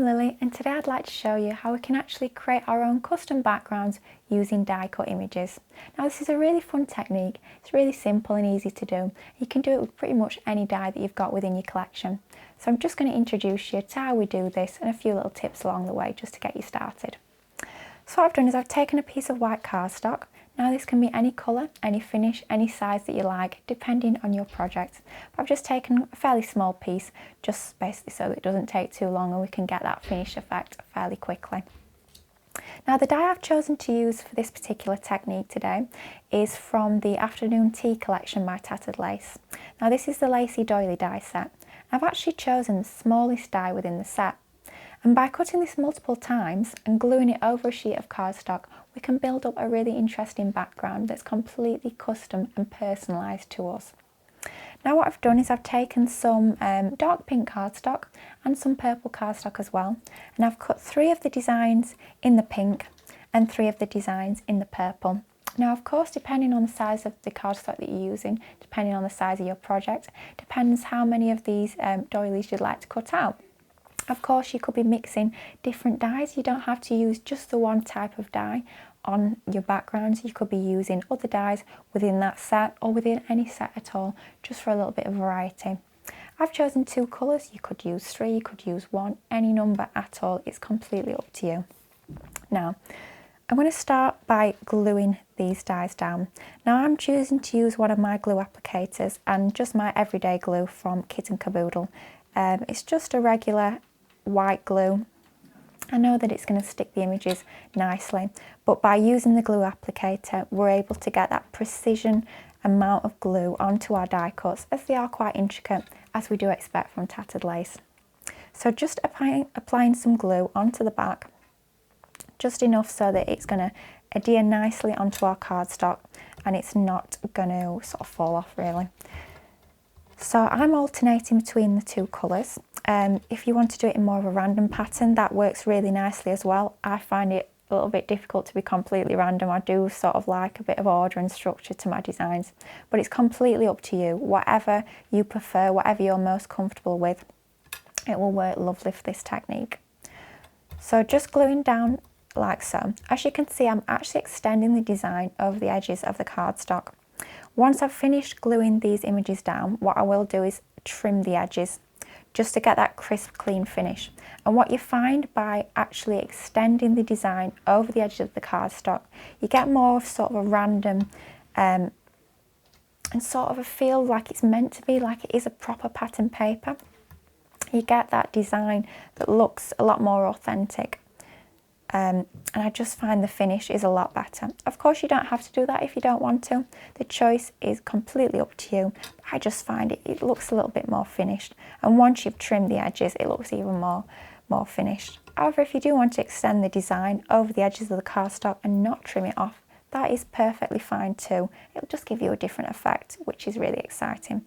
I'm Lily, and today I'd like to show you how we can actually create our own custom backgrounds using die cut images. Now this is a really fun technique. It's really simple and easy to do. You can do it with pretty much any die that you've got within your collection. So I'm just going to introduce you to how we do this and a few little tips along the way just to get you started. So what I've done is I've taken a piece of white cardstock. Now this can be any colour, any finish, any size that you like, depending on your project. But I've just taken a fairly small piece, just basically so that it doesn't take too long and we can get that finished effect fairly quickly. Now the die I've chosen to use for this particular technique today is from the Afternoon Tea collection by Tattered Lace. Now this is the Lacy Doily die set. I've actually chosen the smallest die within the set. And by cutting this multiple times and gluing it over a sheet of cardstock, we can build up a really interesting background that's completely custom and personalised to us. Now what I've done is I've taken some dark pink cardstock and some purple cardstock as well, and I've cut 3 of the designs in the pink and 3 of the designs in the purple. Now of course, depending on the size of the cardstock that you're using, depending on the size of your project, depends how many of these doilies you'd like to cut out. Of course, you could be mixing different dyes. You don't have to use just the one type of dye on your backgrounds. You could be using other dyes within that set or within any set at all, just for a little bit of variety. I've chosen 2 colours. You could use 3, you could use 1, any number at all. It's completely up to you. Now, I'm going to start by gluing these dyes down. Now I'm choosing to use one of my glue applicators and just my everyday glue from Kit and Caboodle. It's just a regular white glue. I know that it's going to stick the images nicely, but by using the glue applicator we're able to get that precision amount of glue onto our die cuts, as they are quite intricate, as we do expect from Tattered Lace. So just applying some glue onto the back, just enough so that it's going to adhere nicely onto our cardstock and it's not going to sort of fall off really. So I'm alternating between the 2 colours. If you want to do it in more of a random pattern, that works really nicely as well. I find it a little bit difficult to be completely random. I do sort of like a bit of order and structure to my designs, but it's completely up to you. Whatever you prefer, whatever you're most comfortable with, it will work lovely for this technique. So just gluing down like so. As you can see, I'm actually extending the design over the edges of the cardstock. Once I've finished gluing these images down, what I will do is trim the edges just to get that crisp, clean finish. And what you find by actually extending the design over the edges of the cardstock, you get more of sort of a random and sort of a feel like it's meant to be, like it is a proper pattern paper. You get that design that looks a lot more authentic. And I just find the finish is a lot better. Of course, you don't have to do that if you don't want to. The choice is completely up to you. I just find it looks a little bit more finished. And once you've trimmed the edges, it looks even more finished. However, if you do want to extend the design over the edges of the cardstock and not trim it off, that is perfectly fine too. It'll just give you a different effect, which is really exciting.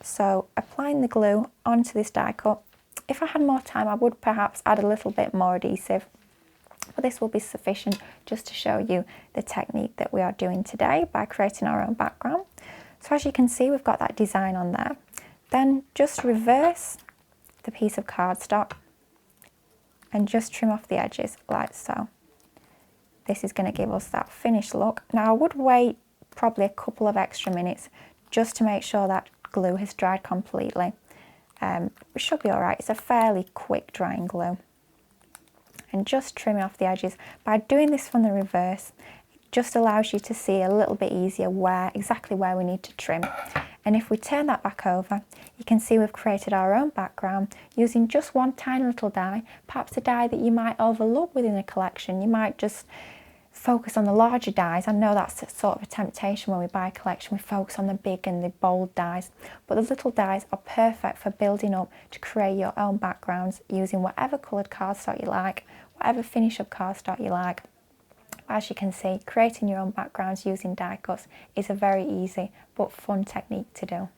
So applying the glue onto this die cut. If I had more time, I would perhaps add a little bit more adhesive, but this will be sufficient just to show you the technique that we are doing today by creating our own background. So as you can see, we've got that design on there. Then just reverse the piece of cardstock and just trim off the edges like so. This is going to give us that finished look. Now I would wait probably a couple of extra minutes just to make sure that glue has dried completely. It should be alright. It's a fairly quick drying glue. And just trimming off the edges. By doing this from the reverse, it just allows you to see a little bit easier exactly where we need to trim. And if we turn that back over, you can see we've created our own background using just one tiny little die, perhaps a die that you might overlook within a collection. You might just focus on the larger dies. I know that's sort of a temptation when we buy a collection. We focus on the big and the bold dies, but the little dies are perfect for building up to create your own backgrounds using whatever coloured cardstock you like, whatever finish of cardstock you like. As you can see, creating your own backgrounds using die cuts is a very easy but fun technique to do.